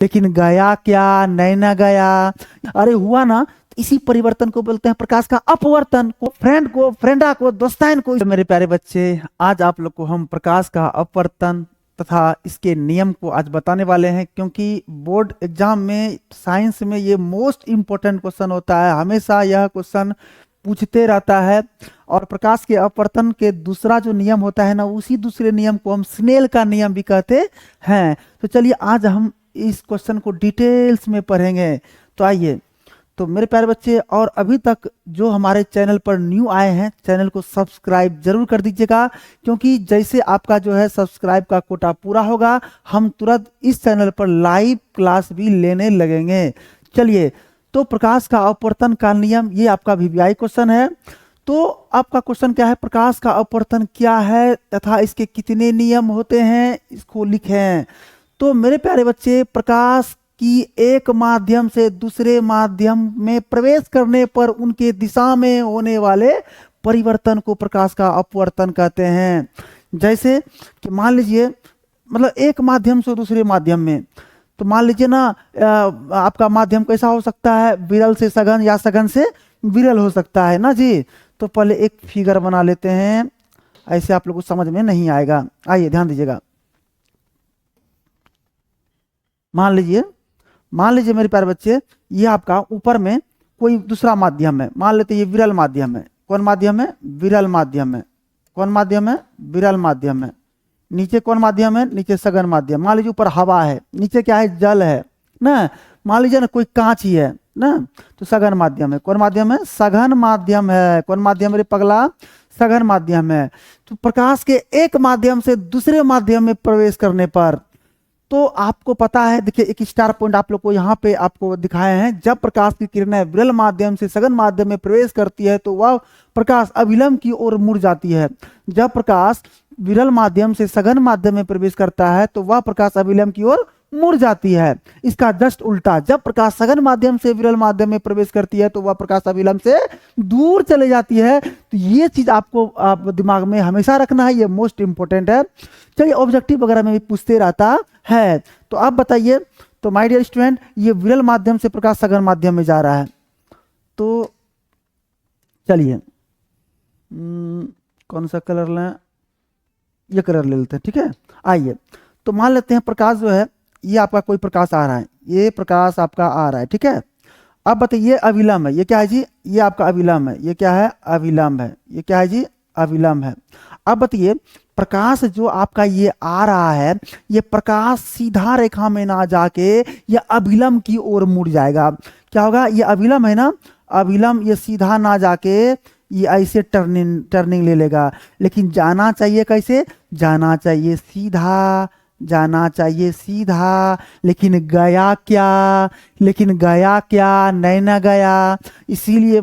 लेकिन गया क्या, नहीं ना गया, अरे हुआ ना। इसी परिवर्तन को बोलते हैं प्रकाश का अपवर्तन। को फ्रेंडा को दोस्ताइन को। मेरे प्यारे बच्चे, आज आप लोग को हम प्रकाश का अपवर्तन तथा इसके नियम को आज बताने वाले हैं, क्योंकि बोर्ड एग्जाम में साइंस में ये मोस्ट इम्पोर्टेंट क्वेश्चन होता है। हमेशा यह क्वेश्चन पूछते रहता है। और प्रकाश के अपवर्तन के दूसरा जो नियम होता है ना, उसी दूसरे नियम को हम स्नेल का नियम भी कहते हैं। तो चलिए आज हम इस क्वेश्चन को डिटेल्स में पढ़ेंगे। तो आइए, तो मेरे प्यारे बच्चे, और अभी तक जो हमारे चैनल पर न्यू आए हैं, चैनल को सब्सक्राइब जरूर कर दीजिएगा, क्योंकि जैसे आपका जो है सब्सक्राइब का कोटा पूरा होगा, हम तुरंत इस चैनल पर लाइव क्लास भी लेने लगेंगे। चलिए, तो प्रकाश का अपवर्तन का नियम, ये आपका वीवीआई क्वेश्चन है। तो आपका क्वेश्चन क्या है, प्रकाश का अपवर्तन क्या है तथा इसके कितने नियम होते हैं, इसको लिखें। तो मेरे प्यारे बच्चे, प्रकाश की एक माध्यम से दूसरे माध्यम में प्रवेश करने पर उनके दिशा में होने वाले परिवर्तन को प्रकाश का अपवर्तन कहते हैं। जैसे कि मान लीजिए, मतलब एक माध्यम से दूसरे माध्यम में, तो मान लीजिए ना, आपका माध्यम कैसा हो सकता है, विरल से सघन या सघन से विरल हो सकता है ना जी। तो पहले एक फिगर बना लेते हैं, ऐसे आप लोगों को समझ में नहीं आएगा। आइए ध्यान दीजिएगा। मान लीजिए मेरे प्यारे बच्चे, ये आपका ऊपर में कोई दूसरा माध्यम है। मान लेते ये विरल माध्यम है। कौन माध्यम है? विरल माध्यम है। कौन माध्यम है? विरल माध्यम है। नीचे कौन माध्यम है? नीचे सघन माध्यम। मान लीजिए ऊपर हवा है, नीचे क्या है? जल है ना। मान लीजिए ना कोई कांच ही है ना, तो सघन माध्यम है। कौन माध्यम है? सघन माध्यम है। कौन माध्यम है पगला? सघन माध्यम है। तो प्रकाश के एक माध्यम से दूसरे माध्यम में प्रवेश करने पर, तो आपको पता है, देखिए एक स्टार पॉइंट आप लोग को यहाँ पे आपको दिखाए हैं। जब प्रकाश की किरणें विरल माध्यम से सघन माध्यम में प्रवेश करती है तो वह प्रकाश अविलंब की ओर मुड़ जाती है। जब प्रकाश विरल माध्यम से सघन माध्यम में प्रवेश करता है तो वह प्रकाश अविलंब की ओर मुड़ जाती है। इसका जस्ट उल्टा, जब प्रकाश सघन माध्यम से विरल माध्यम में प्रवेश करती है तो वह प्रकाश अविलंब से दूर चले जाती है। तो ये चीज आपको आप दिमाग में हमेशा रखना है, ये मोस्ट इंपोर्टेंट है। चलिए, ऑब्जेक्टिव वगैरह में भी पूछते रहता है। तो आप बताइए, तो माय डियर स्टूडेंट, ये विरल माध्यम से प्रकाश सघन माध्यम में जा रहा है। तो चलिए, कौन सा कलर लें? ये कलर ले लेते हैं, ठीक है। आइए, तो मान लेते हैं प्रकाश जो है, ये आपका कोई प्रकाश आ रहा है, ये प्रकाश आपका आ रहा है, ठीक है। अब बताइए अविलंब है, ये क्या है जी? ये आपका अविलंब है। ये क्या है? अविलंब है। ये क्या है जी? अविलंब है। अब बताइए, प्रकाश जो आपका ये आ रहा है, ये प्रकाश सीधा रेखा में ना जाके ये अविलंब की ओर मुड़ जाएगा। क्या होगा? ये अविलंब है ना, अविलंब ये सीधा ना जाके ये ऐसे टर्निंग ले लेगा। लेकिन जाना चाहिए कैसे? जाना चाहिए सीधा, जाना चाहिए सीधा। लेकिन गया क्या, नहीं ना गया। इसीलिए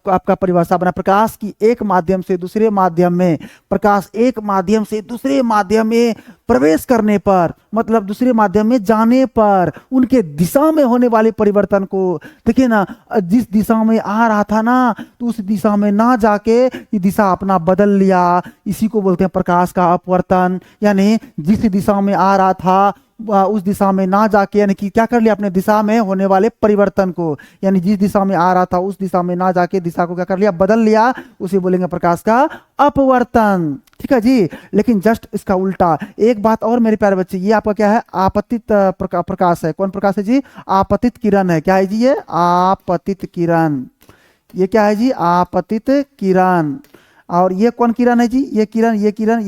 आपका परिभाषा बना, प्रकाश की एक माध्यम से दूसरे माध्यम में, प्रकाश एक माध्यम से दूसरे माध्यम में प्रवेश करने पर, मतलब दूसरे माध्यम में जाने पर, उनके दिशा में होने वाले परिवर्तन को देखिए ना। जिस दिशा में आ रहा था ना, तो उस दिशा में ना जाके ये दिशा अपना बदल लिया। इसी को बोलते हैं प्रकाश का अपवर्तन। यानी जिस दिशा में आ रहा था उस दिशा में ना जाके, यानी कि क्या कर लिया? अपने दिशा में होने वाले परिवर्तन को, यानी जिस दिशा में आ रहा था उस दिशा में ना जाके दिशा को क्या कर लिया? बदल लिया। उसे बोलेंगे प्रकाश का अपवर्तन, ठीक है जी। लेकिन जस्ट इसका उल्टा एक बात और मेरे प्यारे बच्चे, ये आपका क्या है? आपतित प्रकाश है। कौन प्रकाश है जी? आपतित किरण है। क्या है जी? ये आपतित किरण। ये क्या है जी? आपतित किरण। और ये कौन किरण है जी? ये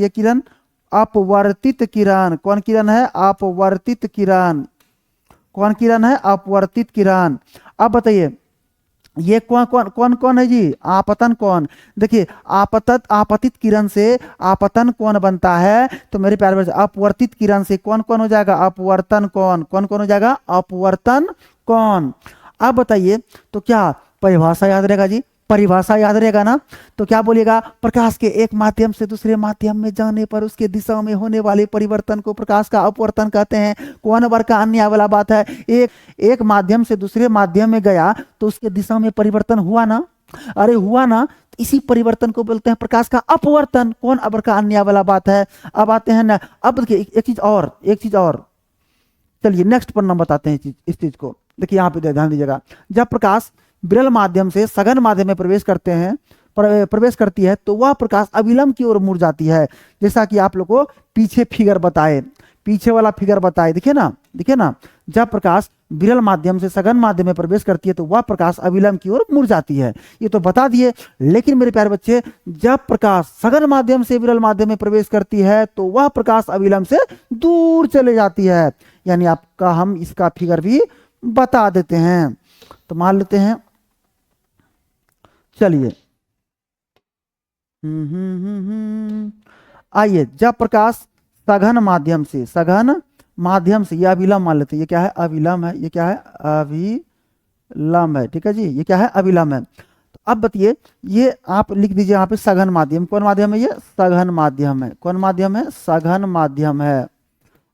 किरण अपवर्तित किरण। कौन किरण है? अपवर्तित किरण। कौन किरण है? अपवर्तित किरण। अब बताइए, ये कौन है जी? आपतन कौन? देखिए, आपतित किरण से आपतन कौन बनता है? तो मेरे प्यारे बच्चे, अपवर्तित किरण से कौन हो जाएगा? अपवर्तन कौन। कौन हो जाएगा? अपवर्तन कौन। अब बताइए, तो क्या परिभाषा याद रहेगा जी? परिभाषा याद रहेगा ना। तो क्या बोलिएगा? प्रकाश के एक माध्यम से दूसरे माध्यम में जाने पर उसके दिशा में होने वाले परिवर्तन को प्रकाश का अपवर्तन कहते हैं। कौन वर्ग का अन्य वाला बात है? एक माध्यम से दूसरे माध्यम में गया तो उसके दिशा में परिवर्तन हुआ ना। अरे हुआ ना, इसी परिवर्तन को बोलते हैं प्रकाश का अपवर्तन। कौन वर्ग का अन्य वाला बात है? अब आते हैं ना, अब देखिए एक चीज और चलिए नेक्स्ट पन्ना बताते हैं इस चीज को। देखिए यहाँ पे ध्यान दीजिएगा, जब प्रकाश विरल माध्यम से सघन माध्यम में प्रवेश करते हैं प्रवेश करती है तो वह प्रकाश अविलंब की ओर मुड़ जाती है। जैसा कि आप लोग को पीछे फिगर बताए, पीछे वाला फिगर बताए, देखिए ना, जब प्रकाश विरल माध्यम से सघन माध्यम में प्रवेश करती है तो वह प्रकाश अविलंब की ओर मुड़ जाती है, ये तो बता दिए। लेकिन मेरे प्यारे बच्चे, जब प्रकाश सघन माध्यम से विरल माध्यम में प्रवेश करती है तो वह प्रकाश अविलंब से दूर चले जाती है। यानी आपका हम इसका फिगर भी बता देते हैं, तो मान लेते हैं। चलिए आइए, जब प्रकाश सघन माध्यम से यह अविलंब मान लेते हैं, ये क्या है, अविलंब है, ये क्या है, अविलंब है, ठीक है जी, ये क्या है, अविलंब है। तो अब बताइए, ये आप लिख दीजिए यहाँ पे सघन माध्यम, कौन माध्यम है, ये सघन माध्यम है, कौन माध्यम है, सघन माध्यम है।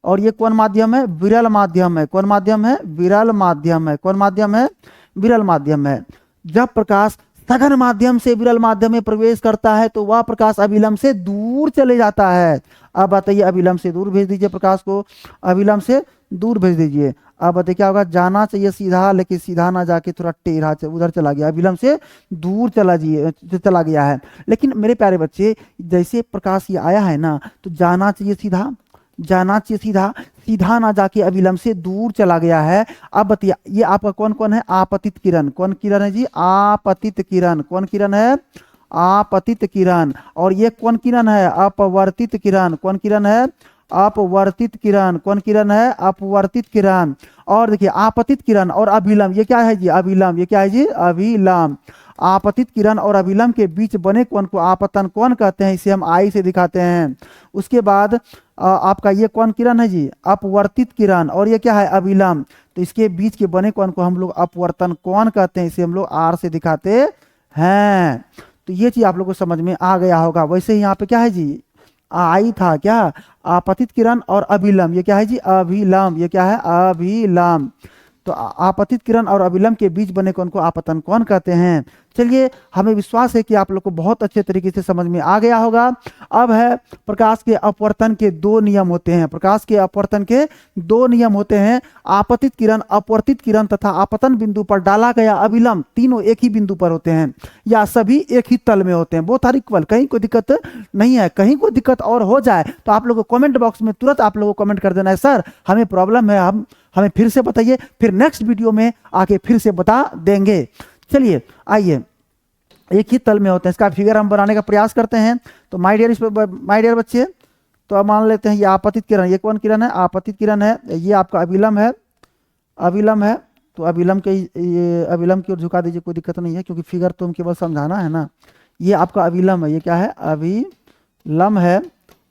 और ये कौन माध्यम है, विरल माध्यम है, कौन माध्यम है, विरल माध्यम है, कौन माध्यम है, विरल माध्यम है। जब प्रकाश सघन माध्यम से विरल माध्यम में प्रवेश करता है तो वह प्रकाश अविलंब से दूर चले जाता है। अब बताइए, अविलंब से दूर भेज दीजिए प्रकाश को, अविलंब से दूर भेज दीजिए। अब बताइए क्या होगा, जाना चाहिए सीधा, लेकिन सीधा ना जाके थोड़ा टेढ़ा उधर चला गया, अविलंब से दूर चला गया है। लेकिन मेरे प्यारे बच्चे, जैसे प्रकाश ये आया है ना, तो जाना चाहिए सीधा, सीधा ना जाके अविलंब से दूर चला गया है। अब बताइए, ये आपका कौन कौन है, आपतित किरण, कौन किरण है जी, आपतित किरण, कौन किरण है, आपतित किरण। और ये कौन किरण है, अपवर्तित किरण, कौन किरण है, अपवर्तित किरण, कौन किरण है, अपवर्तित किरण। और देखिए, आपतित किरण और अभिलंब, ये क्या है जी, अभिलंब, ये क्या है जी, अभिलंब। आपतित किरण और अभिलंब के बीच बने कोण को आपतन कोण कहते हैं, इसे हम आई से दिखाते हैं। उसके बाद आपका ये कौन किरण है जी, अपवर्तित किरण, और ये क्या है, अभिलंब। तो इसके बीच के बने कोण को हम लोग अपवर्तन कोण कहते हैं, इसे हम लोग आर से दिखाते हैं। तो ये चीज आप लोग को समझ में आ गया होगा। वैसे ही यहाँ पे क्या है जी, आई था क्या, आपतित किरण और अभिलंब, ये क्या है जी, अभिलंब, ये क्या है, अभिलंब। तो आपतित किरण और अभिलंब के बीच बने कोण को आपतन कोण कहते हैं। चलिए, हमें विश्वास है कि आप लोग को बहुत अच्छे तरीके से समझ में आ गया होगा। अब है, प्रकाश के अपवर्तन के दो नियम होते हैं, प्रकाश के अपवर्तन के दो नियम होते हैं। आपतित किरण, अपवर्तित किरण तथा आपतन बिंदु पर डाला गया अभिलंब, तीनों एक ही बिंदु पर होते हैं या सभी एक ही तल में होते हैं, बोथ आर इक्वल, कहीं कोई दिक्कत नहीं है। कहीं कोई दिक्कत और हो जाए तो आप लोगों को कमेंट बॉक्स में तुरंत आप लोगों को कमेंट कर देना है, सर हमें प्रॉब्लम है, हमें फिर से बताइए, फिर नेक्स्ट वीडियो में आके फिर से बता देंगे। चलिए आइए, एक ही तल में होते हैं, इसका फिगर हम बनाने का प्रयास करते हैं। तो माय डियर बच्चे, तो अब मान लेते हैं ये आपतित किरण, ये कौन किरण है, आपतित किरण है, ये आपका अभिलंब है, तो अभिलंब के ये अभिलंब की ओर झुका दीजिए, कोई दिक्कत नहीं है, क्योंकि फिगर तो हम केवल समझाना है ना। ये आपका अभिलंब है, ये क्या है, अभिलंब है।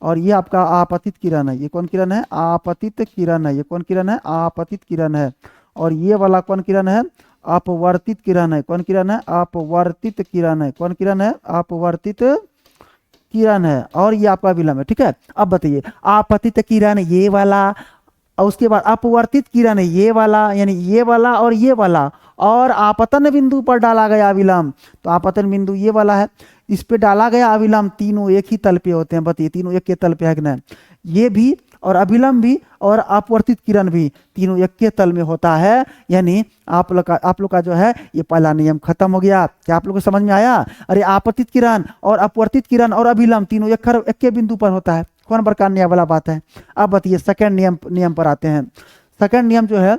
और ये आपका आपतित किरण है, ये कौन किरण है, आपतित किरण है, ये कौन किरण है, आपतित किरण है। और ये वाला कौन किरण है, अपवर्तित किरण है, कौन किरण है, अपवर्तित किरण है, कौन किरण है, अपवर्तित किरण है। और ये आपका अभिलंब है, ठीक है। अब बताइए, आपतित किरण ये वाला, और उसके बाद अपवर्तित किरण है ये वाला, यानी ये वाला और ये वाला, और आपतन बिंदु पर डाला गया अभिलंब, तो आपतन बिंदु ये वाला है, इस पे डाला गया अभिलंब, तीनों एक ही तल पे होते हैं। बताइए, तीनों एक के तल पे है कि नहीं, ये भी और अभिलंब भी और अपवर्तित किरण भी तीनों एक के तल में होता है। यानी आप लोग का जो है ये पहला नियम खत्म हो गया। क्या आप लोग को समझ में आया? अरे, आपतित किरण और अपवर्तित किरण और अभिलंब तीनों एक के बिंदु पर होता है, कौन प्रकार न्याय वाला बात है। अब बताइए, सेकंड नियम पर आते हैं। सेकंड नियम जो है,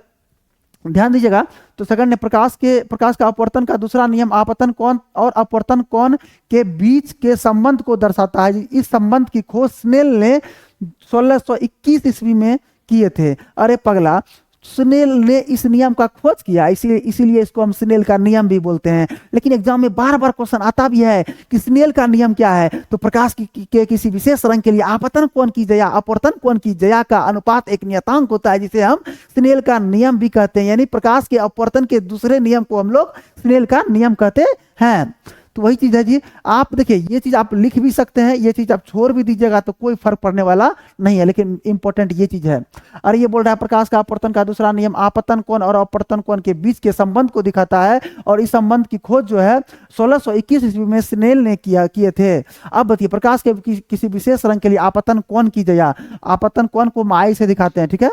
ध्यान दीजिएगा, तो सेकंड ने प्रकाश का अपवर्तन का दूसरा नियम आपतन कोण और अपवर्तन कोण के बीच के संबंध को दर्शाता है। इस संबंध की खोज स्नेल ने 1621 ईस्वी में किए थे। अरे पगला, स्नेल ने इस नियम का खोज किया, इसीलिए इसको हम स्नेल का नियम भी बोलते हैं। लेकिन एग्जाम में बार बार क्वेश्चन आता भी है कि स्नेल का नियम क्या है। तो प्रकाश के किसी विशेष रंग के लिए आपतन कोण की जया अपवर्तन कोण की जया का अनुपात एक नियतांक होता है, जिसे हम स्नेल का नियम भी कहते हैं। यानी प्रकाश के अपवर्तन के दूसरे नियम को हम लोग स्नेल का नियम कहते हैं। तो वही चीज है जी। आप देखिए, ये चीज आप लिख भी सकते हैं, ये चीज आप छोड़ भी दीजिएगा तो कोई फर्क पड़ने वाला नहीं है, लेकिन इंपॉर्टेंट ये चीज है। और ये बोल रहा है, प्रकाश का अपवर्तन का दूसरा नियम आपतन कोण और अपवर्तन कोण के बीच के संबंध को दिखाता है, और इस संबंध की खोज जो है 1621 ईस्वी में स्नेल ने किए थे। अब बताइए, प्रकाश के किसी विशेष रंग के लिए आपतन कोण की जया, आपतन कोण को माई से दिखाते हैं, ठीक है।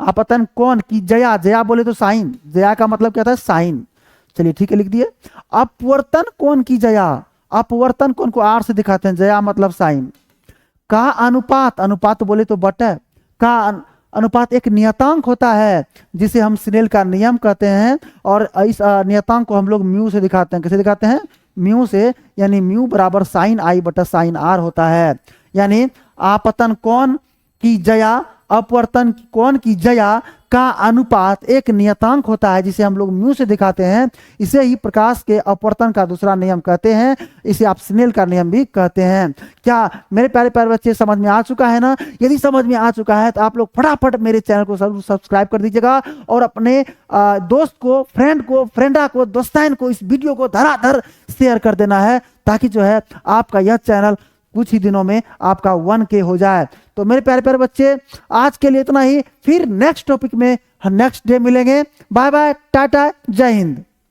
आपतन कोण की जया, जया बोले तो साइन, जया का मतलब क्या था, साइन। चलिए ठीक है, लिख दिए। अपवर्तन कोण की जया, अपवर्तन कोण को आर से दिखाते हैं, जया मतलब साइन। का अनुपात, अनुपात बोले तो बटा, का अनुपात एक नियतांक होता है जिसे हम स्नेल का नियम कहते हैं, और इस नियतांक को हम लोग म्यू से दिखाते हैं। कैसे दिखाते हैं, म्यू से, यानी म्यू बराबर साइन आई बटा साइन आर होता है। यानी आपतन कोण की जया, अपवर्तन कोण की जया का अनुपात एक नियतांक होता है जिसे हम लोग म्यू से दिखाते हैं। इसे ही प्रकाश के अपवर्तन का दूसरा नियम कहते हैं, इसे आप स्नेल का नियम भी कहते हैं। क्या मेरे प्यारे प्यारे बच्चे समझ में आ चुका है ना? यदि समझ में आ चुका है तो आप लोग फटाफट मेरे चैनल को सब्सक्राइब कर दीजिएगा, और अपने दोस्त को, फ्रेंडा को, दोस्ताइन को इस वीडियो को धड़ाधड़ शेयर कर देना है, ताकि जो है आपका यह चैनल कुछ ही दिनों में आपका 1K हो जाए। तो मेरे प्यारे प्यारे बच्चे, आज के लिए इतना ही, फिर नेक्स्ट टॉपिक में नेक्स्ट डे मिलेंगे। बाय बाय, टाटा, जय हिंद।